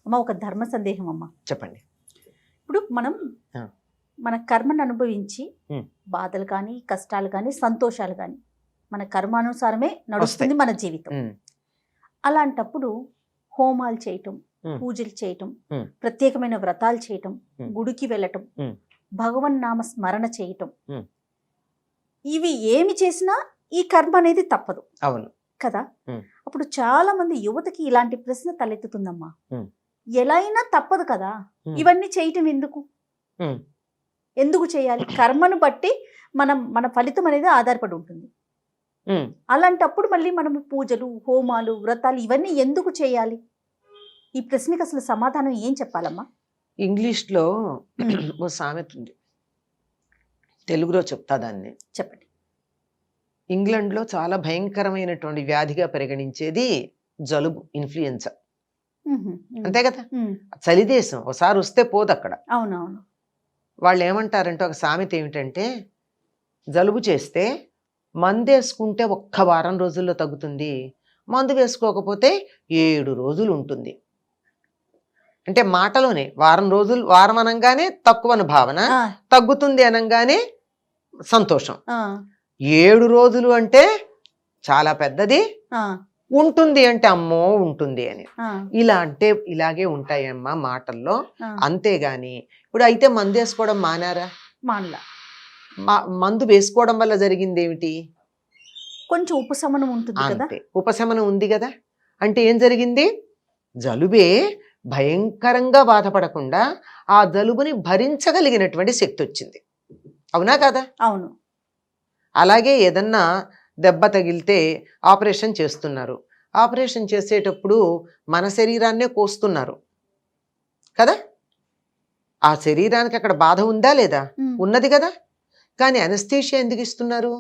అమ్మ ఒక ధర్మ సందేహం అమ్మ. చెప్పండి. ఇప్పుడు మనం ఆ. మన కర్మను అనుభవించి ఉమ్. బాధలు కానీ కష్టాలు కానీ సంతోషాలు కానీ మన కర్మానుసారమే నడుస్తుంది మన జీవితం. ఉమ్. అలాంటప్పుడు హోమాలు చేయటం, ఉమ్. పూజలు చేయటం, ఉమ్. ప్రత్యేకమైన వ్రతాలు చేయటం, ఉమ్. గుడికి వెళ్ళటం, ఉమ్. భగవన్ నామ స్మరణ చేయటం, ఉమ్. ఇవి ఏమి చేసినా ఈ కర్మ అనేది తప్పదు అవును కదా. ఉమ్. అప్పుడు చాలా మంది యువతకి ఇలాంటి ప్రశ్న తలెత్తుతుందమ్మా. ఉమ్. ఎలా అయినా తప్పదు కదా, ఉమ్. ఇవన్నీ చేయటం ఎందుకు, ఉమ్. ఎందుకు చేయాలి? కర్మను బట్టి మన ఫలితం అనేది ఆధారపడి ఉంటుంది. ఉమ్. అలాంటప్పుడు మళ్ళీ మనము పూజలు, హోమాలు, వ్రతాలు ఇవన్నీ ఎందుకు చేయాలి? ఈ ప్రశ్నకి అసలు సమాధానం ఏం చెప్పాలమ్మా? ఇంగ్లీష్లో ఓ సామెత ఉంది, తెలుగులో చెప్తా దాన్ని. చెప్పండి. ఇంగ్లాండ్లో చాలా భయంకరమైనటువంటి వ్యాధిగా పరిగణించేది జలుబు, ఇన్ఫ్లుయెన్జా. అంతే కదా, చలి దేశం, ఒకసారి వస్తే పోదు అక్కడ. అవునవును. వాళ్ళు ఏమంటారంటే, ఒక సామెత ఏమిటంటే, జలుబు చేస్తే మందు వేసుకుంటే ఒక్క వారం రోజుల్లో తగ్గుతుంది, మందు వేసుకోకపోతే 7 రోజులు ఉంటుంది. అంటే మాటలోనే వారం అనగానే తక్కువని భావన, తగ్గుతుంది అనగానే సంతోషం. 7 రోజులు అంటే చాలా పెద్దది, ఉంటుంది అంటే అమ్మో ఉంటుంది అని. ఇలా అంటే ఇలాగే ఉంటాయమ్మా మాటల్లో. అంతేగాని ఇప్పుడు అయితే మందు వేసుకోవడం మానారా? మానలా. మందు వేసుకోవడం వల్ల జరిగింది ఏమిటి? కొంచెం ఉపశమనం ఉంటుంది కదా. అంతే, ఉపశమనం ఉంది కదా. అంటే ఏం జరిగింది? జలుబే భయంకరంగా బాధపడకుండా ఆ జలుబుని భరించగలిగినటువంటి శక్తి వచ్చింది. అవునా కదా? అవును. అలాగే ఏదన్నా దెబ్బ తగిలితే ఆపరేషన్ చేస్తున్నారు, ఆపరేషన్ చేసేటప్పుడు మన శరీరాన్నే కోస్తున్నారు కదా. ఆ శరీరానికి అక్కడ బాధ ఉందా లేదా? ఉన్నది కదా. కానీ అనస్థీషియా ఎందుకు ఇస్తున్నారు?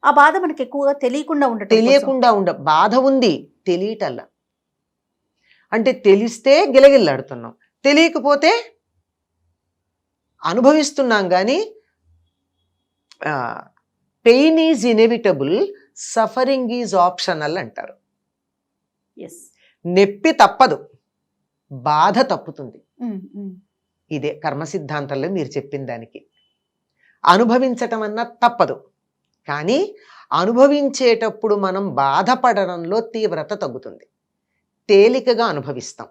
ఆ బాధ మనకి ఎక్కువగా తెలియకుండా బాధ ఉంది, తెలియటల్లా. అంటే తెలిస్తే గిలగిల్లాడుతున్నాం, తెలియకపోతే అనుభవిస్తున్నాం. కానీ pain is inevitable, suffering is optional అంటారు. నొప్పి తప్పదు, బాధ తప్పుతుంది. ఇదే కర్మ సిద్ధాంతంలో మీరు చెప్పిన దానికి. అనుభవించటం అన్నా తప్పదు, కానీ అనుభవించేటప్పుడు మనం బాధపడడంలో తీవ్రత తగ్గుతుంది. తేలికగా అనుభవిస్తాం,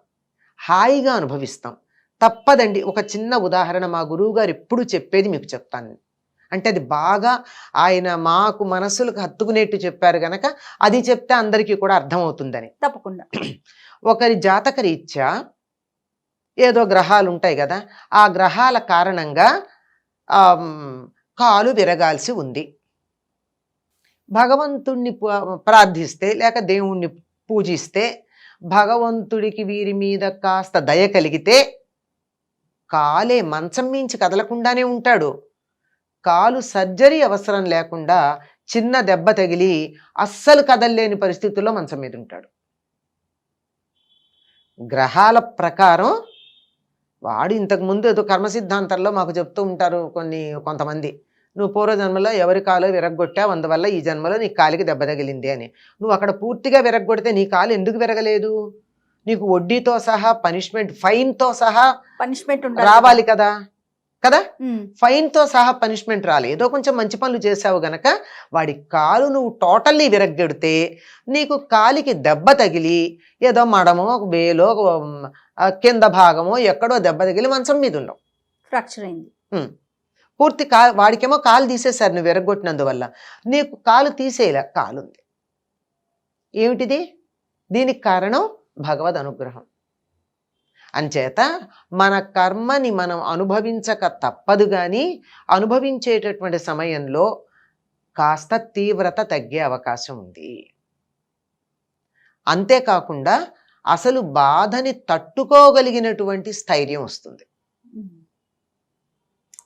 హాయిగా అనుభవిస్తాం. తప్పదండి. ఒక చిన్న ఉదాహరణ మా గురువు గారు ఎప్పుడు చెప్పేది మీకు చెప్తాను. అంటే అది బాగా ఆయన మాకు మనసులకు హత్తుకునేట్టు చెప్పారు గనక అది చెప్తే అందరికీ కూడా అర్థమవుతుందని. తప్పకుండా. ఒకరి జాతక రీత్యా ఏదో గ్రహాలు ఉంటాయి కదా, ఆ గ్రహాల కారణంగా కాలు విరగాల్సి ఉంది. భగవంతుణ్ణి ప్రార్థిస్తే లేక దేవుణ్ణి పూజిస్తే భగవంతుడికి వీరి మీద కాస్త దయ కలిగితే కాలే మంచం మించి కదలకుండానే ఉంటాడు. కాలు సర్జరీ అవసరం లేకుండా చిన్న దెబ్బ తగిలి అస్సలు కదలలేని పరిస్థితుల్లో మంచం మీద ఉంటాడు. గ్రహాల ప్రకారం వాడు ఇంతకుముందు ఏదో కర్మ సిద్ధాంతాల్లో మాకు చెప్తూ ఉంటారు కొంతమంది, నువ్వు పూర్వజన్మలో ఎవరి కాలు విరగొట్టావు, అందువల్ల ఈ జన్మలో నీ కాలికి దెబ్బ తగిలింది అని. నువ్వు అక్కడ పూర్తిగా విరగొడితే నీ కాలు ఎందుకు విరగలేదు? నీకు వడ్డీతో సహా పనిష్మెంట్, ఫైన్తో సహా పనిష్మెంట్ రావాలి కదా. ఫైన్తో సహా పనిష్మెంట్ రాలేదు. ఏదో కొంచెం మంచి పనులు చేసావు గనక వాడి కాలు నువ్వు టోటల్లీ విరగ్గొడితే నీకు కాలికి దెబ్బ తగిలి ఏదో మడమో వేలో కింద భాగమో ఎక్కడో దెబ్బ తగిలి మంచం మీద ఉండవు, ఫ్రాక్చర్ అయింది. పూర్తి వాడికేమో కాలు తీసేశారు నువ్వు విరగొట్టినందువల్ల, నీకు కాలు తీసేలా కాలు ఉంది. ఏమిటిది? దీనికి కారణం భగవద్ అనుగ్రహం. అంచేత మన కర్మని మనం అనుభవించక తప్పదు, కానీ అనుభవించేటటువంటి సమయంలో కాస్త తీవ్రత తగ్గే అవకాశం ఉంది. అంతేకాకుండా అసలు బాధని తట్టుకోగలిగినటువంటి స్థైర్యం వస్తుంది.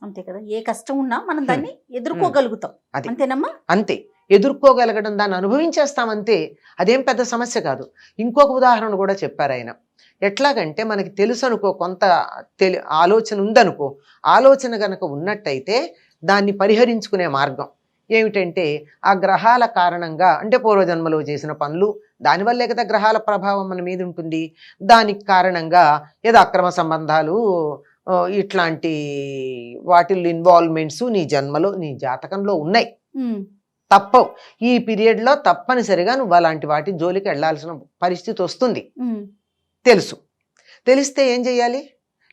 అంతే కదా, ఏ కష్టం ఉన్నా మనం దాన్ని ఎదుర్కోగలుగుతాం. అంతేనమ్మా? అంతే, ఎదుర్కోగలగడం, దాన్ని అనుభవించేస్తాం అంతే. అదేం పెద్ద సమస్య కాదు. ఇంకొక ఉదాహరణ కూడా చెప్పారు ఆయన. ఎట్లాగంటే మనకి తెలుసు అనుకో, కొంత ఆలోచన ఉందనుకో, ఆలోచన గనక ఉన్నట్టయితే దాన్ని పరిహరించుకునే మార్గం ఏమిటంటే ఆ గ్రహాల కారణంగా, అంటే పూర్వజన్మలో చేసిన పనులు, దానివల్లే కదా గ్రహాల ప్రభావం మన మీద ఉంటుంది. దానికి కారణంగా ఏదో అక్రమ సంబంధాలు, ఇట్లాంటి వాటిల్లో ఇన్వాల్వ్మెంట్స్ నీ జన్మలో, నీ జాతకంలో ఉన్నాయి. తప్పవు. ఈ పీరియడ్లో తప్పనిసరిగా నువ్వు అలాంటి వాటి జోలికి వెళ్లాల్సిన పరిస్థితి వస్తుంది. తెలుసు. తెలిస్తే ఏం చెయ్యాలి?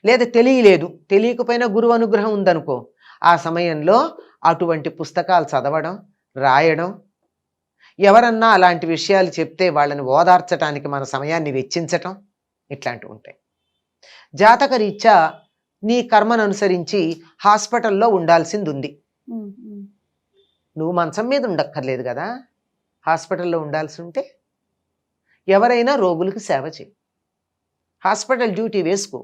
లేదా తెలియలేదు, తెలియకపోయినా గురువు అనుగ్రహం ఉందనుకో, ఆ సమయంలో అటువంటి పుస్తకాలు చదవడం, రాయడం, ఎవరన్నా అలాంటి విషయాలు చెప్తే వాళ్ళని ఓదార్చడానికి మన సమయాన్ని వెచ్చించటం, ఇట్లాంటివి ఉంటాయి. జాతక రీత్యా నీ కర్మను అనుసరించి హాస్పిటల్లో ఉండాల్సింది ఉంది. నువ్వు మంచం మీద ఉండక్కర్లేదు కదా, హాస్పిటల్లో ఉండాల్సి ఉంటే ఎవరైనా రోగులకు సేవ చేయి, హాస్పిటల్ డ్యూటీ వేసుకో,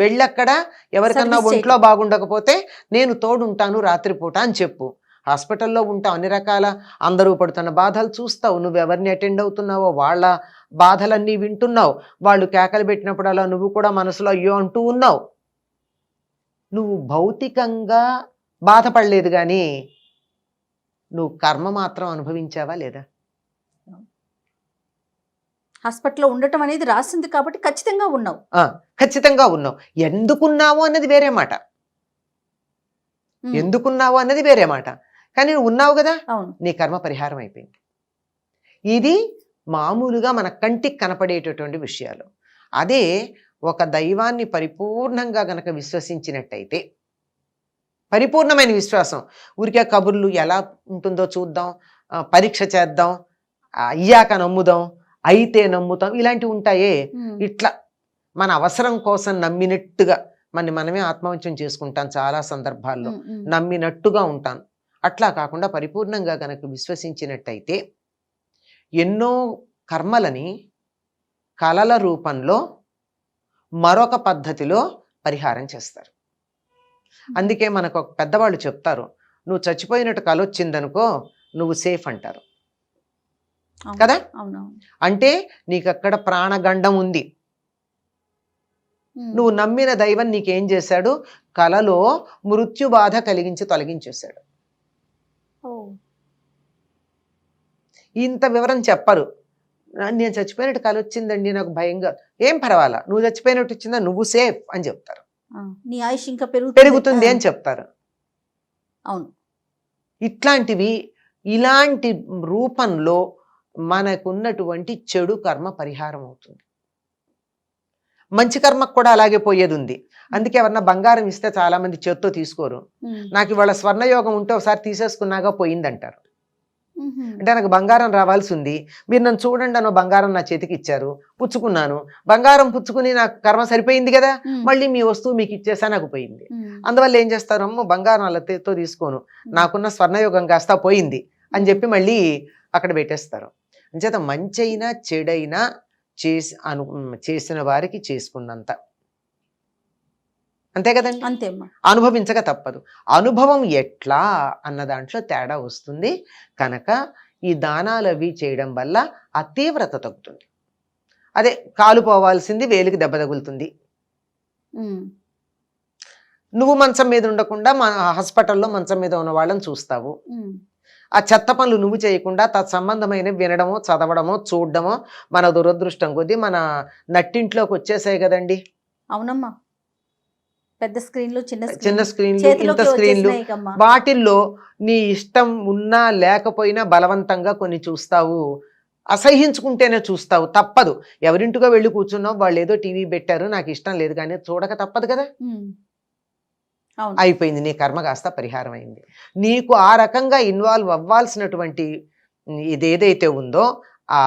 వెళ్ళక్కడ ఎవరికన్నా ఒంట్లో బాగుండకపోతే నేను తోడుంటాను రాత్రిపూట అని చెప్పు. హాస్పిటల్లో ఉంటావు, అన్ని రకాల అందరూ పడుతున్న బాధలు చూస్తావు, నువ్వు ఎవరిని అటెండ్ అవుతున్నావో వాళ్ళ బాధలన్నీ వింటున్నావు, వాళ్ళు కేకలు పెట్టినప్పుడు అలా నువ్వు కూడా మనసులో అయ్యో అంటూ ఉన్నావు. నువ్వు భౌతికంగా బాధపడలేదు కానీ నువ్వు కర్మ మాత్రం అనుభవించావా లేదా? హాస్పిటల్లో ఉండటం అనేది రాసింది కాబట్టి ఖచ్చితంగా ఉన్నావు. ఖచ్చితంగా ఉన్నావు. ఎందుకున్నావు అన్నది వేరే మాట, ఎందుకున్నావు అన్నది వేరే మాట, కానీ నువ్వు ఉన్నావు కదా, నీ కర్మ పరిహారం అయిపోయింది. ఇది మామూలుగా మన కంటికి కనపడేటటువంటి విషయాలు. అదే ఒక దైవాన్ని పరిపూర్ణంగా గనక విశ్వసించినట్టయితే, పరిపూర్ణమైన విశ్వాసం, ఊరికే కబుర్లు ఎలా ఉంటుందో చూద్దాం, పరీక్ష చేద్దాం, అయ్యాక నమ్ముదాం, అయితే నమ్ముతాం, ఇలాంటివి ఉంటాయే, ఇట్లా మన అవసరం కోసం నమ్మినట్టుగా మనమే ఆత్మవంచం చేసుకుంటాం చాలా సందర్భాల్లో, నమ్మినట్టుగా ఉంటాను. అట్లా కాకుండా పరిపూర్ణంగా గనక విశ్వసించినట్టయితే ఎన్నో కర్మలని కళల రూపంలో మరొక పద్ధతిలో పరిహారం చేస్తారు. అందుకే మనకు ఒక పెద్దవాళ్ళు చెప్తారు, నువ్వు చచ్చిపోయినట్టు కల వచ్చిందనుకో నువ్వు సేఫ్ అంటారు కదా. అంటే నీకు అక్కడ ప్రాణగండం ఉంది. నువ్వు నమ్మిన దైవం నీకేం చేశాడు, కలలో మృత్యు బాధ కలిగించి తొలగించేశాడు. ఇంత వివరం చెప్పరు. నేను చచ్చిపోయినట్టు కల వచ్చిందండి, నాకు భయంగా, ఏం పర్వాలా, నువ్వు చచ్చిపోయినట్టు వచ్చిందా, నువ్వు సేఫ్ అని చెప్తారు. నీ ఆయుష్ ఇంకా పెరుగుతుంది అని చెప్తారు. అవును. ఇట్లాంటివి, ఇలాంటి రూపంలో మనకున్నటువంటి చెడు కర్మ పరిహారం అవుతుంది. మంచి కర్మకు కూడా అలాగే పోయేది ఉంది. అందుకే ఎవరన్నా బంగారం ఇస్తే చాలా మంది చేత్తో తీసుకోరు. నాకు ఇవాళ స్వర్ణయోగం ఉంటే ఒకసారి తీసేసుకున్నాగా పోయిందంటారు. అంటే నాకు బంగారం రావాల్సి ఉంది, మీరు నన్ను చూడండి అన్న బంగారం నా చేతికి ఇచ్చారు, పుచ్చుకున్నాను, బంగారం పుచ్చుకుని నాకు కర్మ సరిపోయింది కదా, మళ్ళీ మీ వస్తువు మీకు ఇచ్చేసా నాకు పోయింది. అందువల్ల ఏం చేస్తారు, అమ్మో బంగారం అల్లతో తీసుకోను, నాకున్న స్వర్ణయోగం కాస్త పోయింది అని చెప్పి మళ్ళీ అక్కడ పెట్టేస్తారు. అంచేత మంచైనా చెడైనా చేసిన వారికి చేసుకున్నంత, అంతే కదండి, అంతే. అనుభవించక తప్పదు. అనుభవం ఎట్లా అన్న దాంట్లో తేడా వస్తుంది. కనుక ఈ దానాలు అవి చేయడం వల్ల ఆ తీవ్రత తగ్గుతుంది. అదే కాలు పోవాల్సింది వేలికి దెబ్బ తగులుతుంది. నువ్వు మంచం మీద ఉండకుండా హాస్పిటల్లో మంచం మీద ఉన్న వాళ్ళని చూస్తావు. ఆ చెత్త పనులు నువ్వు చేయకుండా తత్సంబంధమైన వినడమో, చదవడమో, చూడడమో మన దురదృష్టం కొద్దీ మన నట్టింట్లోకి వచ్చేసాయి కదండి. అవునమ్మా. పెద్ద స్క్రీన్లు, చిన్న స్క్రీన్లు, ఇంత స్క్రీన్లు, వాటిల్లో నీ ఇష్టం ఉన్నా లేకపోయినా బలవంతంగా కొన్ని చూస్తావు, అసహించుకుంటేనే చూస్తావు, తప్పదు. ఎవరింటికో వెళ్ళి కూర్చున్నావు, వాళ్ళు ఏదో టీవీ పెట్టారు, నాకు ఇష్టం లేదు కానీ చూడక తప్పదు కదా. అయిపోయింది, నీ కర్మ కాస్త పరిహారం అయింది. నీకు ఆ రకంగా ఇన్వాల్వ్ అవ్వాల్సినటువంటి ఇదేదైతే ఉందో ఆ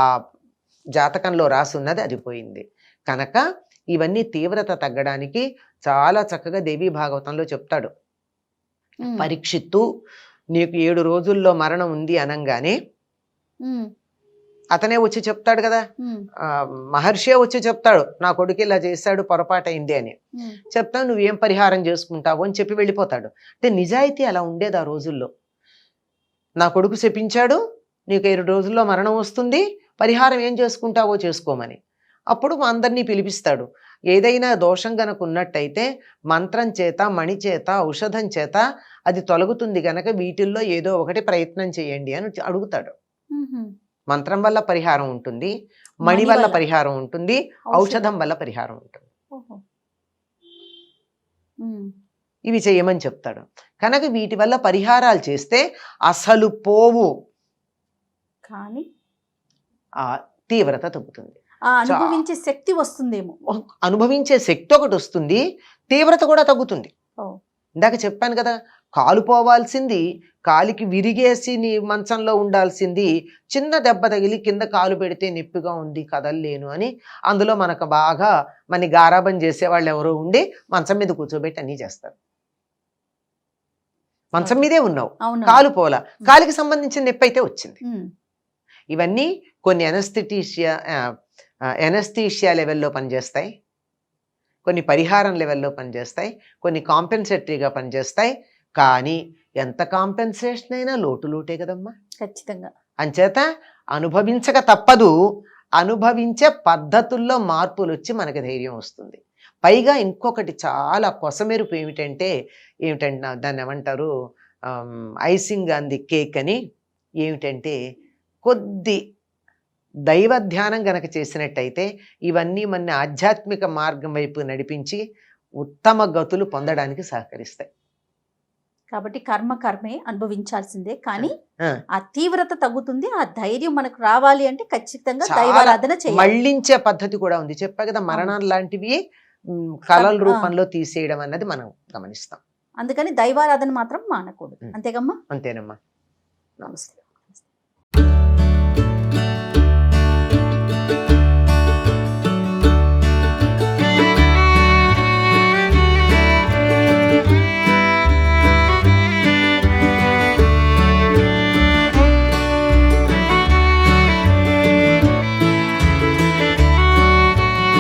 జాతకంలో రాసున్నది అది పోయింది. కనుక ఇవన్నీ తీవ్రత తగ్గడానికి చాలా చక్కగా దేవీ భాగవతంలో చెప్తాడు. పరీక్షిత్తు నీకు 7 రోజుల్లో మరణం ఉంది అనంగానే అతనే వచ్చి చెప్తాడు కదా, మహర్షే వచ్చి చెప్తాడు, నా కొడుకు ఇలా చేశాడు, పొరపాటైంది అని చెప్తాను, నువ్వేం పరిహారం చేసుకుంటావు అని చెప్పి వెళ్ళిపోతాడు. అంటే నిజాయితీ అలా ఉండేది ఆ రోజుల్లో. నా కొడుకు శపించాడు, నీకు 7 రోజుల్లో మరణం వస్తుంది, పరిహారం ఏం చేసుకుంటావో చేసుకోమని. అప్పుడు అందరినీ పిలిపిస్తాడు. ఏదైనా దోషం గనక ఉన్నట్టయితే మంత్రం చేత, మణి చేత, ఔషధం చేత అది తొలగుతుంది గనక వీటిల్లో ఏదో ఒకటి ప్రయత్నం చేయండి అని అడుగుతాడు. మంత్రం వల్ల పరిహారం ఉంటుంది, మణి వల్ల పరిహారం ఉంటుంది, ఔషధం వల్ల పరిహారం ఉంటుంది. ఇవి చేయమని చెప్తాడు. కనుక వీటి వల్ల పరిహారాలు చేస్తే అసలు పోవు, కానీ ఆ తీవ్రత తగ్గుతుంది. అనుభవించే శక్తి వస్తుందేమో. అనుభవించే శక్తి ఒకటి వస్తుంది, తీవ్రత కూడా తగ్గుతుంది. ఇందాక చెప్పాను కదా, కాలు పోవాల్సింది, కాలికి విరిగేసి నీ మంచంలో ఉండాల్సింది చిన్న దెబ్బ తగిలి కింద కాలు పెడితే నొప్పిగా ఉంది కదల్లేను అని అందులో మనకు బాగా మన గారాబం చేసేవాళ్ళు ఎవరో ఉండి మంచం మీద కూర్చోబెట్టి అన్నీ చేస్తారు. మంచం మీదే ఉన్నావు, కాలు పోలా, కాలికి సంబంధించిన నొప్పి అయితే వచ్చింది. ఇవన్నీ కొన్ని ఎనస్థీషియా లెవెల్లో పనిచేస్తాయి, కొన్ని పరిహారం లెవెల్లో పనిచేస్తాయి, కొన్ని కాంపెన్సేటరీగా పనిచేస్తాయి. కానీ ఎంత కాంపెన్సేషన్ అయినా లోటే కదమ్మా. ఖచ్చితంగా. అంచేత అనుభవించక తప్పదు, అనుభవించే పద్ధతుల్లో మార్పులు వచ్చి మనకి ధైర్యం వస్తుంది. పైగా ఇంకొకటి చాలా కొసమెరుపు ఏమిటంటే దాన్ని ఏమంటారు, ఐసింగ్ ఆన్ ది కేక్ అని, ఏమిటంటే కొద్ది దైవ ధ్యానం గనక చేసినట్టయితే ఇవన్నీ మన ఆధ్యాత్మిక మార్గం వైపు నడిపించి ఉత్తమ గతులు పొందడానికి సహకరిస్తాయి. కాబట్టి కర్మే అనుభవించాల్సిందే, కానీ ఆ తీవ్రత తగ్గుతుంది. ఆ ధైర్యం మనకు రావాలి అంటే ఖచ్చితంగా దైవారాధన చేయాలి. మళ్ళించే పద్ధతి కూడా ఉంది. చెప్పా కదా, మరణాలు లాంటివి కళల రూపంలో తీసేయడం అన్నది మనం గమనిస్తాం. అందుకని దైవారాధన మాత్రం మానకూడదు. అంతేగమ్మా? అంతేనమ్మా. నమస్తే.